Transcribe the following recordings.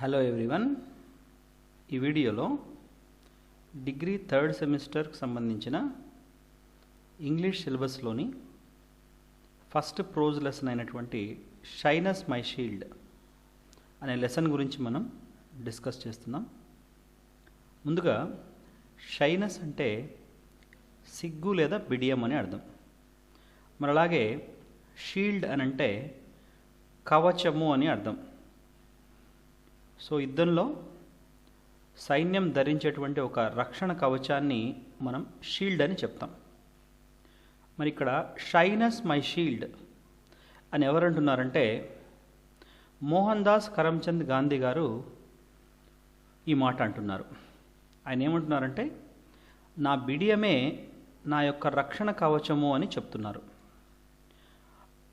Hello everyone, ఈ వీడియోలో degree third సెమిస్టర్కి సంబంధించిన ఇంగ్లీష్ సిలబస్లోని ఫస్ట్ ప్రోజ్ లెసన్ అయినటువంటి షైనెస్ మై షీల్డ్ అనే లెసన్ గురించి మనం డిస్కస్ చేస్తున్నాం. ముందుగా షైనెస్ అంటే సిగ్గు లేదా బిడియం అని అర్థం. మరి అలాగే షీల్డ్ అని అంటే కవచము అని అర్థం. సో యుద్ధంలో సైన్యం ధరించేటువంటి ఒక రక్షణ కవచాన్ని మనం షీల్డ్ అని చెప్తాం. మరి ఇక్కడ షైనెస్ మై షీల్డ్ అని ఎవరంటున్నారంటే మోహన్ దాస్ కరమ్చంద్ గాంధీ గారు ఈ మాట అంటున్నారు. ఆయన ఏమంటున్నారంటే నా బిడియమే నా యొక్క రక్షణ కవచము అని చెప్తున్నారు.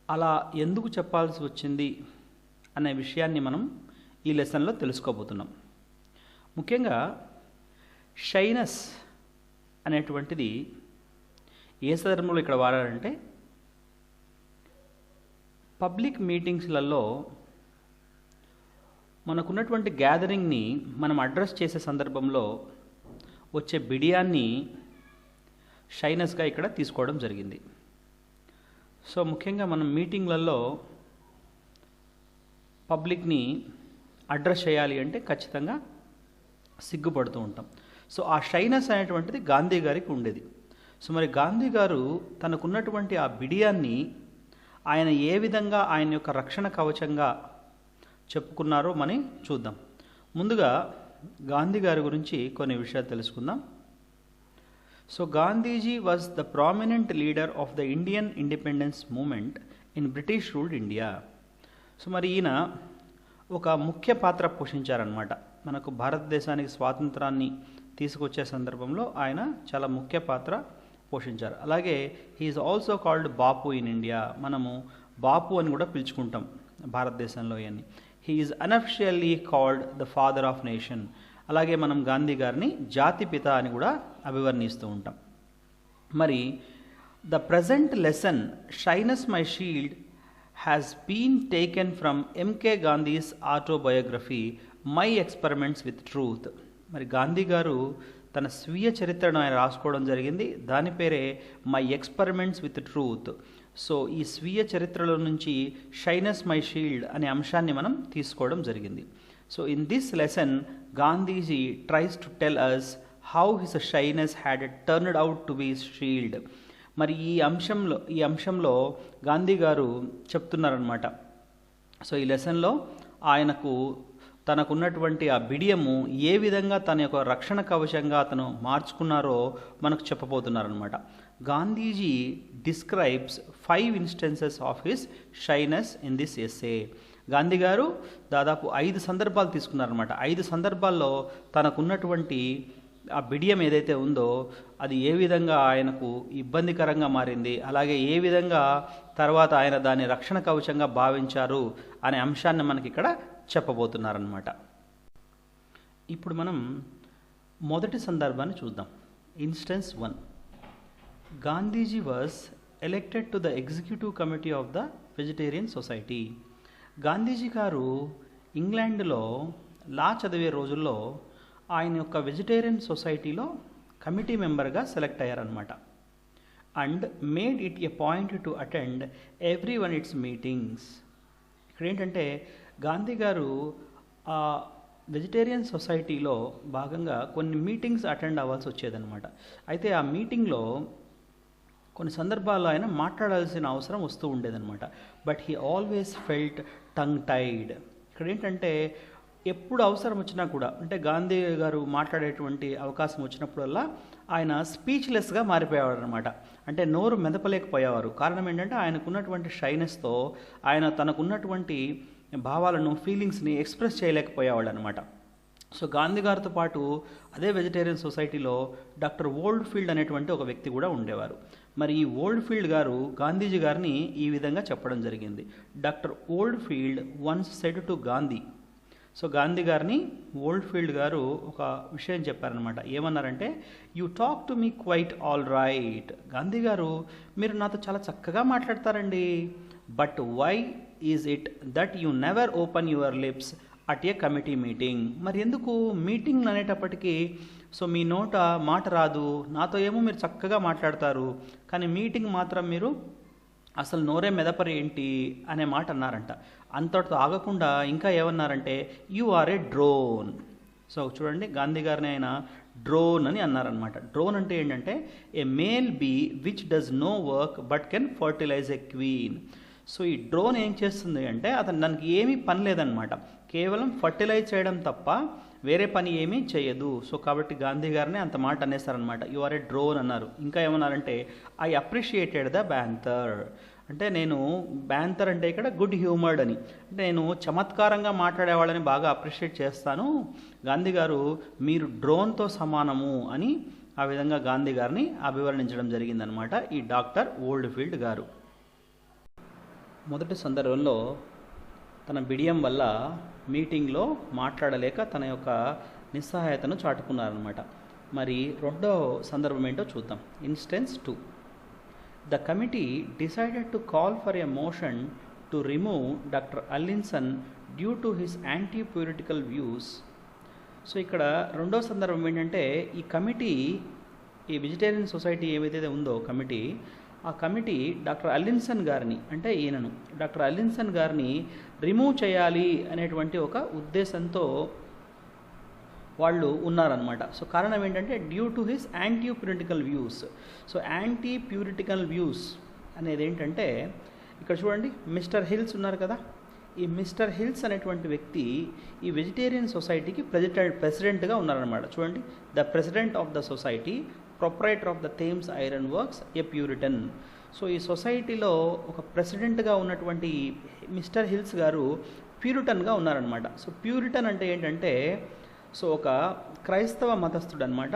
అలా ఎందుకు చెప్పాల్సి వచ్చింది అనే విషయాన్ని మనం ఈ లెసన్లో తెలుసుకోబోతున్నాం. ముఖ్యంగా షైనెస్ అనేటువంటిది ఏ సందర్భంలో ఇక్కడ వాడారంటే పబ్లిక్ మీటింగ్స్లలో మనకున్నటువంటి గ్యాదరింగ్ని మనం అడ్రస్ చేసే సందర్భంలో వచ్చే బిడియాన్ని షైనెస్గా ఇక్కడ తీసుకోవడం జరిగింది. సో ముఖ్యంగా మనం మీటింగ్లలో పబ్లిక్ని అడ్రస్ చేయాలి అంటే ఖచ్చితంగా సిగ్గుపడుతూ ఉంటాం. సో ఆ షైనెస్ అనేటువంటిది గాంధీ గారికి ఉండేది. సో మరి గాంధీ గారు తనకున్నటువంటి ఆ బిడియాన్ని ఆయన ఏ విధంగా ఆయన యొక్క రక్షణ కవచంగా చెప్పుకున్నారో మనం చూద్దాం. ముందుగా గాంధీ గారి గురించి కొన్ని విషయాలు తెలుసుకుందాం. So Gandhiji was the prominent leader of the Indian independence movement in British ruled India. So మరి ఈయన ఒక ముఖ్య పాత్ర పోషించారనమాట. మనకు భారతదేశానికి స్వాతంత్రాన్ని తీసుకొచ్చే సందర్భంలో ఆయన చాలా ముఖ్య పాత్ర పోషించారు. అలాగే he is also called Bapu in India. మనము బాపు అని కూడా పిలుచుకుంటాం భారతదేశంలో. అని he is unofficially called the father of nation. అలాగే మనం గాంధీ గారిని జాతిపిత అని కూడా అభివర్ణిస్తూ ఉంటాం. మరి the present lesson shyness my shield has been taken from M.K. Gandhi's autobiography My Experiments with Truth. మరి గాంధీ గారు తన స్వీయ చరిత్రను ఆయన రాసుకోవడం జరిగింది. దాని పేరే my experiments with truth. So ఈ స్వీయ చరిత్రలో నుంచి షైనెస్ మై షీల్డ్ అనే అంశాన్ని మనం తీసుకోవడం జరిగింది. So in this lesson Gandhiji tries to tell us how his shyness had turned out to be shield. మరి ఈ అంశంలో గాంధీ గారు చెప్తున్నారనమాట. సో ఈ లెసన్లో తనకున్నటువంటి ఆ బిడియము ఏ విధంగా తన యొక్క రక్షణ కవచంగా అతను మార్చుకున్నారో మనకు చెప్పబోతున్నారనమాట. Gandhiji describes 5 instances of his shyness in this essay. Gandhi గారు దాదాపు 5 సందర్భాలు తీసుకున్నారనమాట. 5 సందర్భాల్లో తనకున్నటువంటి ఆ బిడియం ఏదైతే ఉందో అది ఏ విధంగా ఆయనకు ఇబ్బందికరంగా మారింది, అలాగే ఏ విధంగా తర్వాత ఆయన దాన్ని రక్షణ కవచంగా భావించారు అనే అంశాన్ని మనకి ఇక్కడ చెప్పబోతున్నారనమాట. ఇప్పుడు మనం మొదటి సందర్భాన్ని చూద్దాం. Instance 1. Gandhiji was elected to the executive committee of the vegetarian society. Gandhiji గారు ఇంగ్లాండ్లో లా చదివే రోజుల్లో ఆయన యొక్క వెజిటేరియన్ సొసైటీలో కమిటీ మెంబర్గా సెలెక్ట్ అయ్యారనమాట. And made it a point to attend every one its meetings. ఇక్కడ ఏంటంటే గాంధీ గారు ఆ వెజిటేరియన్ సొసైటీలో భాగంగా కొన్ని మీటింగ్స్ అటెండ్ అవ్వాల్సి వచ్చేదనమాట. అయితే ఆ మీటింగ్లో కొన్ని సందర్భాల్లో ఆయన మాట్లాడాల్సిన అవసరం వస్తూ ఉండేదన్నమాట. But he always felt tongue tied. ఇక్కడ ఏంటంటే ఎప్పుడు అవసరం వచ్చినా కూడా, అంటే గాంధీ గారు మాట్లాడేటువంటి అవకాశం వచ్చినప్పుడల్లా ఆయన స్పీచ్లెస్గా మారిపోయేవాడు అనమాట. అంటే నోరు మెదపలేకపోయేవారు. కారణం ఏంటంటే ఆయనకున్నటువంటి షైనెస్తో ఆయన తనకున్నటువంటి భావాలను, ఫీలింగ్స్ని ఎక్స్ప్రెస్ చేయలేకపోయేవాడు అనమాట. సో గాంధీ గారితో పాటు అదే వెజిటేరియన్ సొసైటీలో డాక్టర్ ఓల్డ్ ఫీల్డ్ అనేటువంటి ఒక వ్యక్తి కూడా ఉండేవారు. మరి ఈ ఓల్డ్ ఫీల్డ్ గారు గాంధీజీ గారిని ఈ విధంగా చెప్పడం జరిగింది. Doctor Oldfield once said to Gandhi. So Gandhi గారిని ఓల్డ్ ఫీల్డ్ గారు ఒక విషయం చెప్పారనమాట. ఏమన్నారంటే you talk to me quite all right. Gandhi garu మీరు నాతో చాలా చక్కగా మాట్లాడతారండి, but why is it that you never open your lips at a committee meeting. మరి ఎందుకు మీటింగ్ అనేటప్పటికీ సో మీ నోట మాట రాదు, నాతో ఏమో మీరు చక్కగా మాట్లాడతారు, కానీ మీటింగ్ మాత్రం మీరు అసలు నోరే మెదపరు ఏంటి అనే మాట అన్నారంట. అంతటితో ఆగకుండా ఇంకా ఏమన్నారంటే you are a drone. So చూడండి, గాంధీ గారిని ఆయన డ్రోన్ అని అన్నారనమాట. డ్రోన్ అంటే ఏంటంటే a male bee which does no work but can fertilise a queen. So ఈ డ్రోన్ ఏం చేస్తుంది అంటే అతను దానికి ఏమీ పని లేదనమాట, కేవలం ఫర్టిలైజ్ చేయడం తప్ప వేరే పని ఏమీ చేయదు. సో కాబట్టి గాంధీ గారిని అంత మాట అనేసారనమాట, యు ఆర్ ఏ డ్రోన్ అన్నారు. ఇంకా ఏమన్నారంటే ఐ అప్రిషియేటెడ్ ద బ్యాంతర్. అంటే నేను బ్యాంతర్ అంటే ఇక్కడ గుడ్ హ్యూమర్డ్ అని, అంటే నేను చమత్కారంగా మాట్లాడే వాళ్ళని బాగా అప్రిషియేట్ చేస్తాను, గాంధీ గారు మీరు డ్రోన్తో సమానము అని ఆ విధంగా గాంధీ గారిని అభివర్ణించడం జరిగిందనమాట ఈ డాక్టర్ ఓల్డ్ఫీల్డ్ గారు. మొదటి సందర్భంలో తన బిడియం వల్ల మీటింగ్లో మాట్లాడలేక తన యొక్క నిస్సహాయతను చాటుకున్నారనమాట. మరి రెండో సందర్భం ఏంటో చూద్దాం. Instance 2. The committee decided to call for a motion to remove doctor Allinson due to his anti political views. So ఇక్కడ రెండో సందర్భం ఏంటంటే ఈ కమిటీ, ఈ వెజిటేరియన్ సొసైటీ ఏవైతే ఉందో కమిటీ, ఆ కమిటీ డాక్టర్ అల్లిన్సన్ గారిని, అంటే ఈయనను డాక్టర్ అల్లిన్సన్ గారిని రిమూవ్ చేయాలి అనేటువంటి ఒక ఉద్దేశంతో వాళ్ళు ఉన్నారనమాట. సో కారణం ఏంటంటే due to his anti puritanical views. So anti puritanical views అనేది ఏంటంటే ఇక్కడ చూడండి, మిస్టర్ హిల్స్ ఉన్నారు కదా, ఈ మిస్టర్ హిల్స్ అనేటువంటి వ్యక్తి ఈ వెజిటేరియన్ సొసైటీకి ప్రెసిడెంట్గా ఉన్నారనమాట. చూడండి, the president of the society, proprietor of the Thames iron works, A Puritan. So ఈ సొసైటీలో ఒక ప్రెసిడెంట్గా ఉన్నటువంటి మిస్టర్ హిల్స్ గారు ప్యూరిటన్గా ఉన్నారనమాట. సో ప్యూరిటన్ అంటే ఏంటంటే సో ఒక క్రైస్తవ మతస్థుడు అనమాట,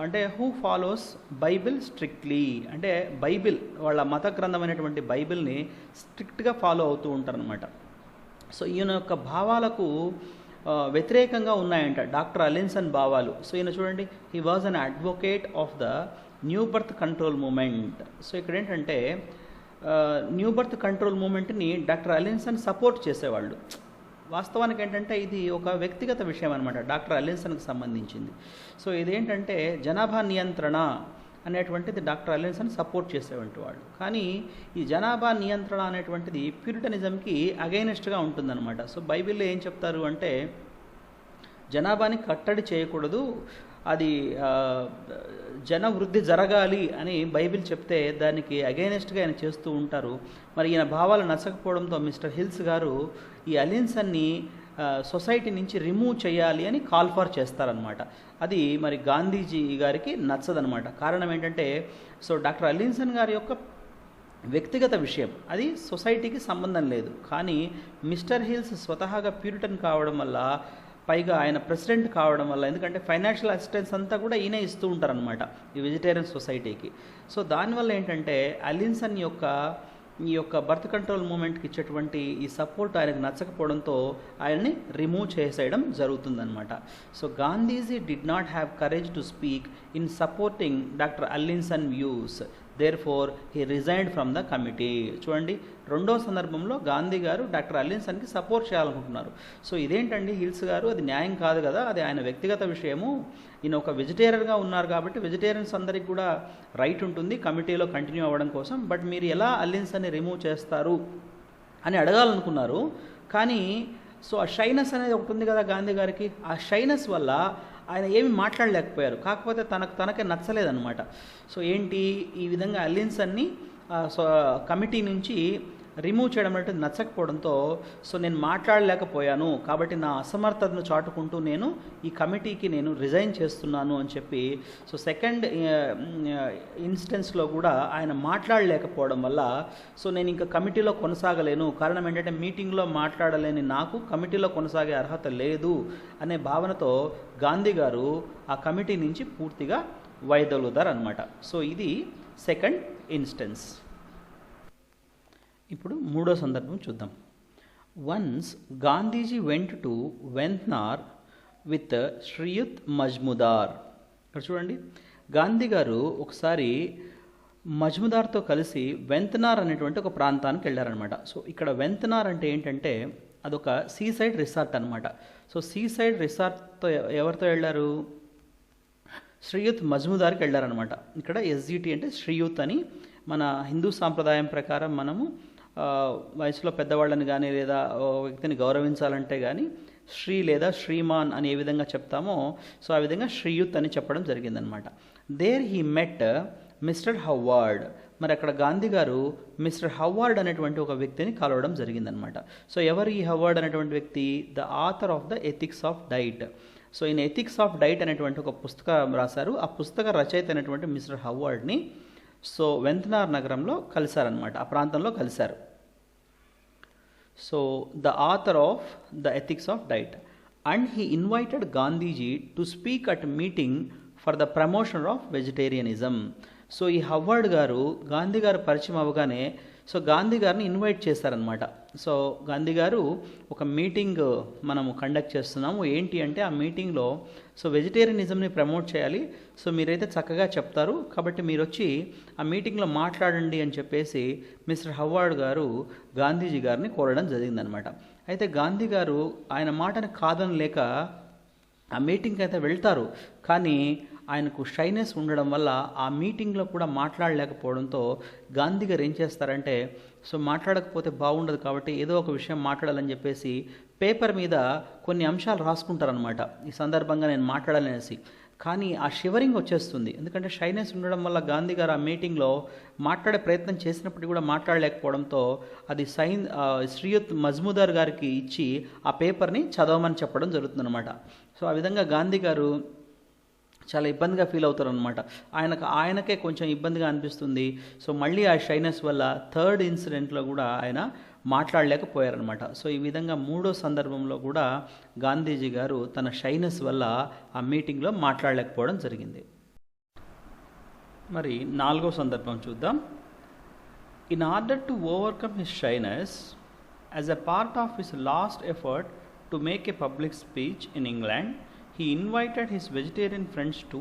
అంటే హూ ఫాలోస్ బైబిల్ స్ట్రిక్ట్లీ, అంటే బైబిల్ వాళ్ళ మత గ్రంథమైనటువంటి బైబిల్ని స్ట్రిక్ట్గా ఫాలో అవుతూ ఉంటారనమాట. సో ఈయన యొక్క భావాలకు వ్యతిరేకంగా ఉన్నాయంట డాక్టర్ అల్లిన్సన్ భావాలు. సో ఈయన చూడండి, he was an advocate of the new birth control movement. So ఇక్కడ ఏంటంటే న్యూ బర్త్ కంట్రోల్ మూమెంట్ని డాక్టర్ అల్లిన్సన్ సపోర్ట్ చేసేవాళ్ళు. వాస్తవానికి ఏంటంటే ఇది ఒక వ్యక్తిగత విషయం అనమాట, డాక్టర్ అల్లిన్సన్కి సంబంధించింది. సో ఇదేంటంటే జనాభా నియంత్రణ అనేటువంటిది డాక్టర్ అల్లిన్సన్ సపోర్ట్ చేసేవంటి వాళ్ళు. కానీ ఈ జనాభా నియంత్రణ అనేటువంటిది ప్యూరిటనిజంకి అగైనెస్ట్గా ఉంటుందన్నమాట. సో బైబిల్లో ఏం చెప్తారు అంటే జనాభాని కట్టడి చేయకూడదు, అది జన వృద్ధి జరగాలి అని బైబిల్ చెప్తే దానికి అగైనెస్ట్గా ఆయన చేస్తూ ఉంటారు. మరి ఈయన భావాలు నచ్చకపోవడంతో మిస్టర్ హిల్స్ గారు ఈ అలియన్సన్ని సొసైటీ నుంచి రిమూవ్ చేయాలి అని కాల్ ఫర్ చేస్తారనమాట. అది మరి గాంధీజీ గారికి నచ్చదనమాట. కారణం ఏంటంటే సో డాక్టర్ అల్లిన్సన్ గారి యొక్క వ్యక్తిగత విషయం, అది సొసైటీకి సంబంధం లేదు. కానీ మిస్టర్ హిల్స్ స్వతహాగా ప్యూరిటన్ కావడం వల్ల, పైగా ఆయన ప్రెసిడెంట్ కావడం వల్ల, ఎందుకంటే ఫైనాన్షియల్ అసిస్టెన్స్ అంతా కూడా ఈయన ఇస్తూ ఉంటారనమాట ఈ వెజిటేరియన్ సొసైటీకి. సో దానివల్ల ఏంటంటే అల్లిన్సన్ ఈ యొక్క బర్త్ కంట్రోల్ మూమెంట్కి ఇచ్చేటువంటి ఈ సపోర్ట్ ఆయనకు నచ్చకపోవడంతో ఆయన్ని రిమూవ్ చేసేయడం జరుగుతుందన్నమాట. So Gandhiji did not have courage to speak in supporting doctor Allinson views, therefore he resigned from the committee. చూడండి, రెండో సందర్భంలో గాంధీ గారు డాక్టర్ అల్లిన్సన్కి సపోర్ట్ చేయాలనుకుంటున్నారు. సో ఇదేంటండి హిల్స్ గారు, అది న్యాయం కాదు కదా, అది ఆయన వ్యక్తిగత విషయము, ఈయన ఒక వెజిటేరియన్గా ఉన్నారు కాబట్టి వెజిటేరియన్స్ అందరికి కూడా రైట్ ఉంటుంది కమిటీలో కంటిన్యూ అవ్వడం కోసం, బట్ మీరు ఎలా అల్లిన్సన్ని రిమూవ్ చేస్తారు అని అడగాలనుకున్నారు. కానీ సో ఆ షైనెస్ అనేది ఒకటి ఉంది కదా గాంధీ గారికి, ఆ షైనెస్ వల్ల ఆయన ఏమి మాట్లాడలేకపోయారు. కాకపోతే తనకే నచ్చలేదన్నమాట. సో ఏంటి, ఈ విధంగా అల్లిన్సన్ని కమిటీ నుంచి రిమూవ్ చేయడం అంటే నచ్చకపోవడంతో సో నేను మాట్లాడలేకపోయాను, కాబట్టి నా అసమర్థతను చాటుకుంటూ నేను ఈ కమిటీకి నేను రిజైన్ చేస్తున్నాను అని చెప్పి, సో సెకండ్ ఇన్స్టెన్స్లో కూడా ఆయన మాట్లాడలేకపోవడం వల్ల సో నేను ఇంకా కమిటీలో కొనసాగలేను, కారణం ఏంటంటే మీటింగ్లో మాట్లాడలేని నాకు కమిటీలో కొనసాగే అర్హత లేదు అనే భావనతో గాంధీ గారు ఆ కమిటీ నుంచి పూర్తిగా వైదొలుగుతారు అనమాట. సో ఇది సెకండ్ ఇన్స్టెన్స్. ఇప్పుడు మూడో సందర్భం చూద్దాం. Once Gandhiji went to Ventnor with Shriyut Majmudar. ఇక్కడ చూడండి, గాంధీ గారు ఒకసారి మజ్ముదార్తో కలిసి వెంత్నార్ అనేటువంటి ఒక ప్రాంతానికి వెళ్ళారనమాట. సో ఇక్కడ వెంత్నార్ అంటే ఏంటంటే అదొక సీసైడ్ రిసార్ట్ అనమాట. సో సీసైడ్ రిసార్ట్తో ఎవరితో వెళ్ళారు? శ్రీయుత్ మజ్ముదార్కి వెళ్ళారనమాట. ఇక్కడ ఎస్జిటి అంటే శ్రీయుత్ అని మన హిందూ సాంప్రదాయం ప్రకారం మనము వయసులో పెద్దవాళ్ళని కానీ లేదా వ్యక్తిని గౌరవించాలంటే కానీ శ్రీ లేదా శ్రీమాన్ అని ఏ విధంగా చెప్తామో సో ఆ విధంగా శ్రీయుత్ అని చెప్పడం జరిగిందనమాట. There he met mister Howard. మరి అక్కడ గాంధీ గారు మిస్టర్ హవ్వార్డ్ అనేటువంటి ఒక వ్యక్తిని కలవడం జరిగిందనమాట. సో ఎవరు ఈ హవ్వార్డ్ అనేటువంటి వ్యక్తి? The author of the ethics of diet. So ఈయన ఎథిక్స్ ఆఫ్ డైట్ అనేటువంటి ఒక పుస్తకం రాశారు. ఆ పుస్తక రచయిత అయినటువంటి మిస్టర్ హవ్వార్డ్ని సో వెంతనార్ నగరంలో కలిశారనమాట, ఆ ప్రాంతంలో కలిశారు. So the author of the ethics of diet and he invited Gandhiji to speak at meeting for the promotion of vegetarianism. So ఈ హవ్వార్డ్ గారు గాంధీ గారు పరిచయం అవ్వగానే సో గాంధీ గారిని ఇన్వైట్ చేశారనమాట. సో గాంధీ గారు ఒక మీటింగ్ మనము కండక్ట్ చేస్తున్నాము, ఏంటి అంటే ఆ మీటింగ్లో సో వెజిటేరియనిజంని ప్రమోట్ చేయాలి, సో మీరైతే చక్కగా చెప్తారు కాబట్టి మీరు వచ్చి ఆ మీటింగ్లో మాట్లాడండి అని చెప్పేసి మిస్టర్ హవ్వార్డ్ గారు గాంధీజీ గారిని కోరడం జరిగిందనమాట. అయితే గాంధీ గారు ఆయన మాటని కాదనలేక ఆ మీటింగ్కి అయితే వెళ్తారు, కానీ ఆయనకు షైనెస్ ఉండడం వల్ల ఆ మీటింగ్లో కూడా మాట్లాడలేకపోవడంతో గాంధీ గారు ఏం చేస్తారంటే సో మాట్లాడకపోతే బాగుండదు కాబట్టి ఏదో ఒక విషయం మాట్లాడాలని చెప్పేసి పేపర్ మీద కొన్ని అంశాలు రాసుకుంటారనమాట, ఈ సందర్భంగా నేను మాట్లాడాలనేసి. కానీ ఆ షివరింగ్ వచ్చేస్తుంది, ఎందుకంటే షైనెస్ ఉండడం వల్ల గాంధీ గారు ఆ మీటింగ్లో మాట్లాడే ప్రయత్నం చేసినప్పటికీ కూడా మాట్లాడలేకపోవడంతో అది శ్రీయుత్ మజ్ముదార్ గారికి ఇచ్చి ఆ పేపర్ని చదవమని చెప్పడం జరుగుతుందన్నమాట. సో ఆ విధంగా గాంధీ గారు చాలా ఇబ్బందిగా ఫీల్ అవుతారనమాట. ఆయనకే కొంచెం ఇబ్బందిగా అనిపిస్తుంది. సో మళ్ళీ ఆ షైనెస్ వల్ల థర్డ్ ఇన్సిడెంట్లో కూడా ఆయన మాట్లాడలేకపోయారనమాట. సో ఈ విధంగా మూడో సందర్భంలో కూడా గాంధీజీ గారు తన షైనెస్ వల్ల ఆ మీటింగ్లో మాట్లాడలేకపోవడం జరిగింది. మరి నాలుగో సందర్భం చూద్దాం. In order to overcome his shyness as a part of his last effort to make a public speech in England, he invited his vegetarian friends to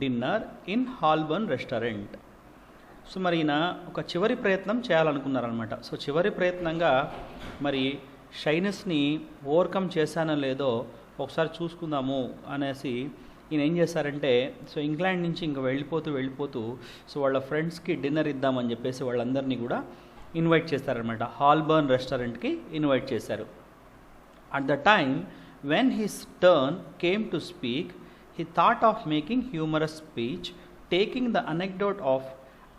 dinner in Holborn restaurant. So మరి ఈయన ఒక చివరి ప్రయత్నం చేయాలనుకున్నారనమాట. So చివరి ప్రయత్నంగా మరి షైనెస్ని overcome చేశానో లేదో ఒకసారి చూసుకుందాము అనేసి ఈయన ఏం చేశారంటే సో ఇంగ్లాండ్ నుంచి ఇంకా వెళ్ళిపోతూ సో వాళ్ళ ఫ్రెండ్స్కి డిన్నర్ ఇద్దామని చెప్పేసి వాళ్ళందరినీ కూడా ఇన్వైట్ చేశారనమాట. హాల్బర్న్ రెస్టారెంట్కి ఇన్వైట్ చేశారు. At the time when his turn came to speak, he thought of making humorous speech, taking the anecdote of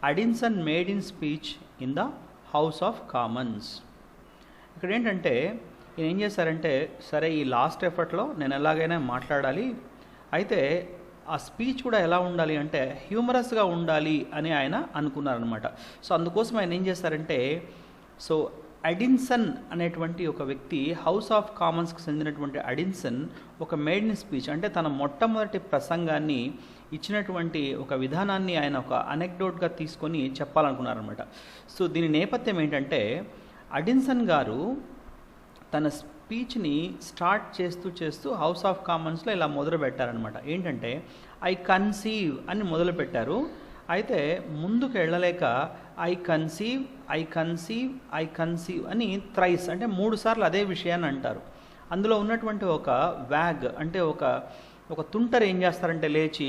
Addison made in speech in the House of Commons. ఇక్కడ ఏంటంటే ఈయన ఏం చేశారంటే సరే ఈ లాస్ట్ ఎఫర్ట్లో నేను ఎలాగైనా మాట్లాడాలి, అయితే ఆ స్పీచ్ కూడా ఎలా ఉండాలి అంటే హ్యూమరస్గా ఉండాలి అని ఆయన అనుకున్నారనమాట. సో అందుకోసం ఆయన ఏం చేశారంటే సో అడిన్సన్ అనేటువంటి ఒక వ్యక్తి, హౌస్ ఆఫ్ కామన్స్కి చెందినటువంటి అడిన్సన్ ఒక మేడన్ స్పీచ్ అంటే తన మొట్టమొదటి ప్రసంగాన్ని ఇచ్చినటువంటి ఒక విధానాన్ని ఆయన ఒక అనెక్డోట్గా తీసుకొని చెప్పాలనుకున్నారనమాట. సో దీని నేపథ్యం ఏంటంటే అడిన్సన్ గారు తన స్పీచ్ని స్టార్ట్ చేస్తూ హౌస్ ఆఫ్ కామన్స్లో ఇలా మొదలు పెట్టారనమాట. ఏంటంటే ఐ కన్సీవ్ అని మొదలుపెట్టారు. అయితే ముందుకు వెళ్ళలేక ఐ కన్సీవ్ అని థ్రైస్ అంటే 3 సార్లు అదే విషయాన్ని అంటారు. అందులో ఉన్నటువంటి ఒక వ్యాగ్ అంటే ఒక తుంటరు ఏం చేస్తారంటే లేచి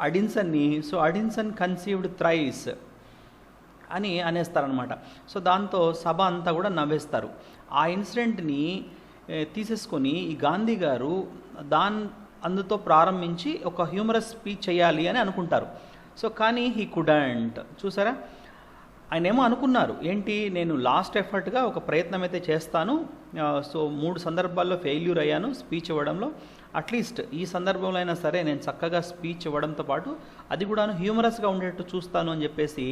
అడిన్సన్ని సో అడిన్సన్ కన్సీవ్డ్ థ్రైస్ అని అనేస్తారనమాట. సో దాంతో సభ అంతా కూడా నవ్వేస్తారు. ఆ ఇన్సిడెంట్ని తీసేసుకొని ఈ గాంధీ గారు అందుతో ప్రారంభించి ఒక హ్యూమరస్ స్పీచ్ చేయాలి అని అనుకుంటారు. సో కానీ హీ కుడంట్. చూసారా, ఆయన ఏమో అనుకున్నారు ఏంటి, నేను లాస్ట్ ఎఫర్ట్గా ఒక ప్రయత్నం అయితే చేస్తాను, సో 3 సందర్భాల్లో ఫెయిల్యూర్ అయ్యాను స్పీచ్ ఇవ్వడంలో, అట్లీస్ట్ ఈ సందర్భంలో అయినా సరే నేను చక్కగా స్పీచ్ ఇవ్వడంతో పాటు అది కూడాను హ్యూమరస్గా ఉండేట్టు చూస్తాను అని చెప్పేసి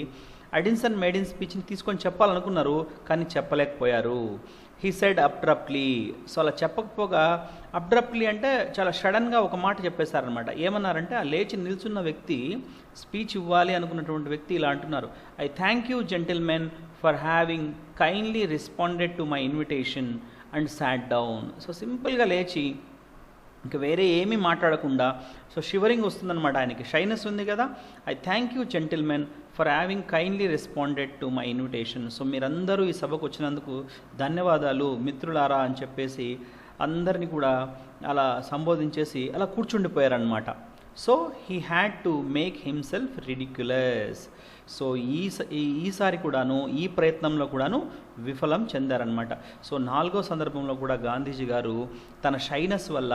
అడిన్సన్ మేడిన్ స్పీచ్ని తీసుకొని చెప్పాలనుకున్నారు, కానీ చెప్పలేకపోయారు. He said abruptly. సో అలా చెప్పకపోగా అబ్రప్ట్లీ అంటే చాలా సడన్గా ఒక మాట చెప్పేశారనమాట. ఏమన్నారంటే ఆ లేచి నిల్చున్న వ్యక్తి, స్పీచ్ ఇవ్వాలి అనుకున్నటువంటి వ్యక్తి ఇలా అంటున్నారు, I thank you gentlemen for having kindly responded to my invitation and sat down. So సింపుల్గా లేచి ఇంకా వేరే ఏమీ మాట్లాడకుండా సో షివరింగ్ వస్తుందన్నమాట ఆయనకి. షైనెస్ ఉంది కదా. I thank you gentlemen for having kindly responded to my invitation. So మీరందరూ ఈ సభకు వచ్చినందుకు ధన్యవాదాలు మిత్రులారా అని చెప్పేసి అందరినీ కూడా అలా సంబోధించేసి అలా కూర్చుండిపోయారనమాట. So he had to make himself ridiculous. So ఈసారి కూడాను ఈ ప్రయత్నంలో కూడాను విఫలం చెందారనమాట. సో 4వ సందర్భంలో కూడా గాంధీజీ గారు తన షైనెస్ వల్ల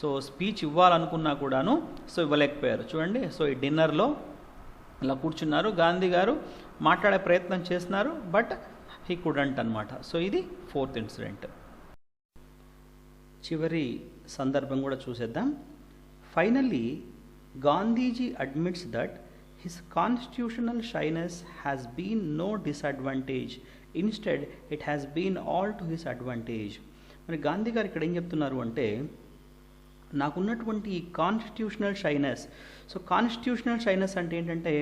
సో స్పీచ్ ఇవ్వాలనుకున్నా కూడాను సో ఇవ్వలేకపోయారు. చూడండి, సో ఈ డిన్నర్లో ఇలా కూర్చున్నారు, గాంధీ గారు మాట్లాడే ప్రయత్నం చేస్తున్నారు, బట్ హీ కుడంట్ అనమాట. సో ఇది 4th ఇన్సిడెంట్. చివరి సందర్భం కూడా చూసేద్దాం. Finally Gandhiji admits that his constitutional shyness has been no disadvantage. Instead, it has been all to his advantage. మరి గాంధీ గారు ఇక్కడ ఏం చెప్తున్నారు అంటే, నాకున్నటువంటి ఈ constitutional shyness. So constitutional shyness అంటే ఏంటంటే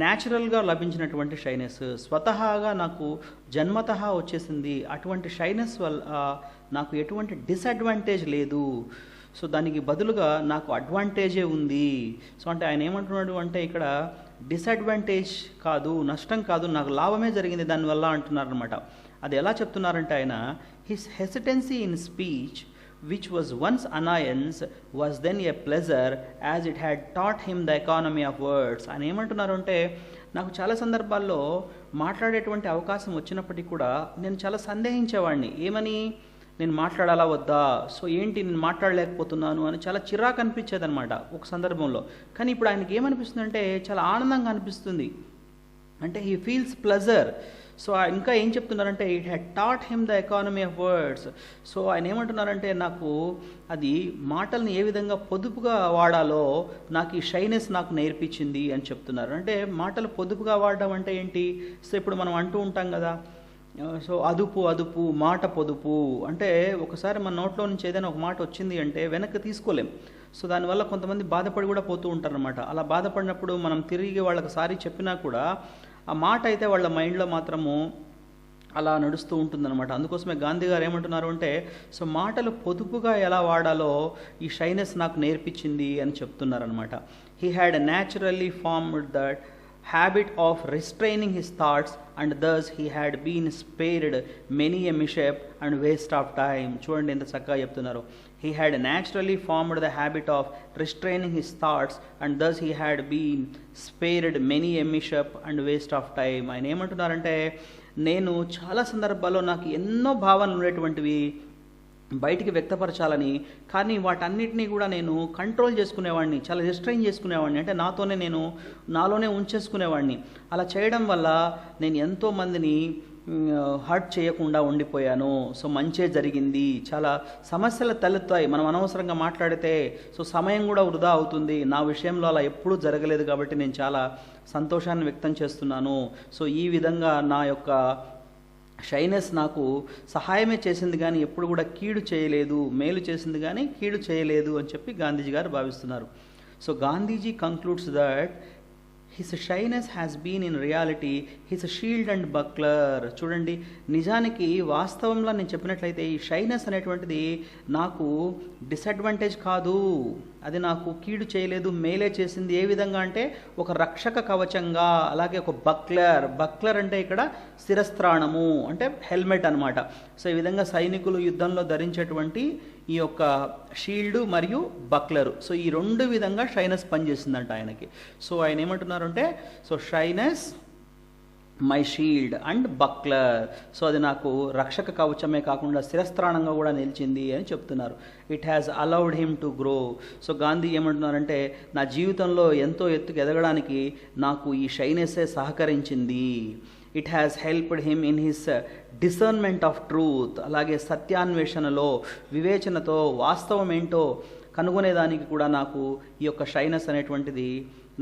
న్యాచురల్గా లభించినటువంటి షైనెస్, స్వతహాగా నాకు జన్మతః వచ్చేసింది. అటువంటి షైనెస్ వల్ల నాకు ఎటువంటి డిసడ్వాంటేజ్ లేదు. సో దానికి బదులుగా నాకు అడ్వాంటేజే ఉంది. సో అంటే ఆయన ఏమంటున్నాడు అంటే ఇక్కడ డిసడ్వాంటేజ్ కాదు, నష్టం కాదు, నాకు లాభమే జరిగింది దానివల్ల అంటున్నారు అనమాట. అది ఎలా చెప్తున్నారంటే ఆయన, his hesitancy in speech which was once annoyance was then a pleasure as it had taught him the economy of words. ఆయన ఏమంటున్నారు అంటే, నాకు చాలా సందర్భాల్లో మాట్లాడేటువంటి అవకాశం వచ్చినప్పటికీ కూడా నేను చాలా సందేహించేవాడిని. ఏమని, నేను మాట్లాడాలా వద్దా, సో ఏంటి నేను మాట్లాడలేకపోతున్నాను అని చాలా చిరాకు అనిపించేది అనమాట ఒక సందర్భంలో. కానీ ఇప్పుడు ఆయనకి ఏమనిపిస్తుందంటే చాలా ఆనందంగా అనిపిస్తుంది. అంటే హీ ఫీల్స్ ప్లెజర్. సో ఇంకా ఏం చెప్తున్నారంటే, it had taught him the economy of words. So ఆయన ఏమంటున్నారంటే, నాకు అది మాటల్ని ఏ విధంగా పొదుపుగా వాడాలో నాకు ఈ షైనెస్ నాకు నేర్పించింది అని చెప్తున్నారు. అంటే మాటలు పొదుపుగా వాడడం అంటే ఏంటి? సో ఇప్పుడు మనం అంటూ ఉంటాం కదా, సో అదుపు అదుపు మాట పొదుపు అంటే, ఒకసారి మన నోట్లో నుంచి ఏదైనా ఒక మాట వచ్చింది అంటే వెనక్కి తీసుకోలేం. సో దానివల్ల కొంతమంది బాధపడి కూడా పోతూ ఉంటారనమాట. అలా బాధపడినప్పుడు మనం తిరిగి వాళ్ళకి సారీ చెప్పినా కూడా ఆ మాట అయితే వాళ్ళ మైండ్లో మాత్రము అలా నడుస్తూ ఉంటుందన్నమాట. అందుకోసమే గాంధీ గారు ఏమంటున్నారు అంటే, సో మాటలు పొదుపుగా ఎలా వాడాలో ఈ షైనెస్ నాకు నేర్పించింది అని చెప్తున్నారనమాట. He had naturally formed that habit of restraining his thoughts and thus he had been spared many a mishap and waste of time. చూడండి ఎంత చక్కగా చెప్తున్నారు. He had naturally formed the habit of restraining his thoughts and thus he had been spared many a mishap and waste of time. ఆయన ఏమంటున్నారంటే, నేను చాలా సందర్భాల్లో నాకు ఎన్నో భావనలు ఉండేటువంటివి బయటికి వ్యక్తపరచాలని, కానీ వాటన్నిటినీ కూడా నేను కంట్రోల్ చేసుకునేవాడిని, చాలా రిస్ట్రైన్ చేసుకునేవాడిని. అంటే నాలోనే ఉంచేసుకునేవాడిని. అలా చేయడం వల్ల నేను ఎంతోమందిని హర్ట్ చేయకుండా ఉండిపోయాను. సో మంచే జరిగింది. చాలా సమస్యలు తలెత్తాయి మనం అనవసరంగా మాట్లాడితే. సో సమయం కూడా వృధా అవుతుంది. నా విషయంలో అలా ఎప్పుడూ జరగలేదు కాబట్టి నేను చాలా సంతోషాన్ని వ్యక్తం చేస్తున్నాను. సో ఈ విధంగా నా యొక్క షైనెస్ నాకు సహాయమే చేసింది కానీ ఎప్పుడు కూడా కీడు చేయలేదు, మేలు చేసింది కానీ కీడు చేయలేదు అని చెప్పి గాంధీజీ గారు భావిస్తున్నారు. So Gandhiji concludes that his shyness has been in reality his shield and buckler. చూడండి, నిజానికి వాస్తవంలో నేను చెప్పినట్లయితే ఈ షైనెస్ అనేటువంటిది నాకు డిసడ్వాంటేజ్ కాదు, అది నాకు కీడు చేయలేదు, మేలే చేసింది. ఏ విధంగా అంటే ఒక రక్షక కవచంగా, అలాగే ఒక బక్లర్ అంటే ఇక్కడ శిరస్త్రాణము అంటే హెల్మెట్ అనమాట. సో ఈ విధంగా సైనికులు యుద్ధంలో ధరించేటువంటి ఈ యొక్క షీల్డ్ మరియు బక్లరు, సో ఈ రెండు విధంగా షైనెస్ పనిచేసిందంట ఆయనకి. సో ఆయన ఏమంటున్నారంటే, so shyness my shield and buckler. So అది నాకు రక్షక కవచమే కాకుండా శిరస్త్రాణంగా కూడా నిలిచింది అని చెప్తున్నారు. It has allowed him to grow. So Gandhi ఏమంటున్నారంటే, నా జీవితంలో ఎంతో ఎత్తుకు ఎదగడానికి నాకు ఈ షైనెస్సే సహకరించింది. It has helped him in his discernment of truth. అలాగే సత్యాన్వేషణలో వివేచనతో వాస్తవం ఏంటో కనుగొనేదానికి కూడా నాకు ఈ యొక్క షైనెస్ అనేటువంటిది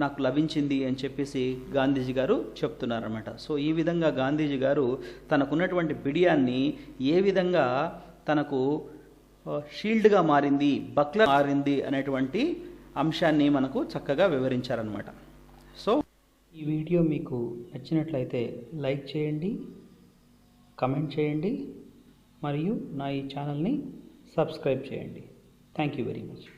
నాకు లభించింది అని చెప్పేసి గాంధీజీ గారు చెప్తున్నారన్నమాట. సో ఈ విధంగా గాంధీజీ గారు తనకున్నటువంటి బిడియాన్ని ఏ విధంగా తనకు షీల్డ్గా మారింది, బక్లర్ మారింది అనేటువంటి అంశాన్ని మనకు చక్కగా వివరించారనమాట. సో ఈ వీడియో మీకు నచ్చినట్లయితే లైక్ చేయండి, కమెంట్ చేయండి మరియు నా ఈ ఛానల్ని సబ్స్క్రైబ్ చేయండి. Thank you very much.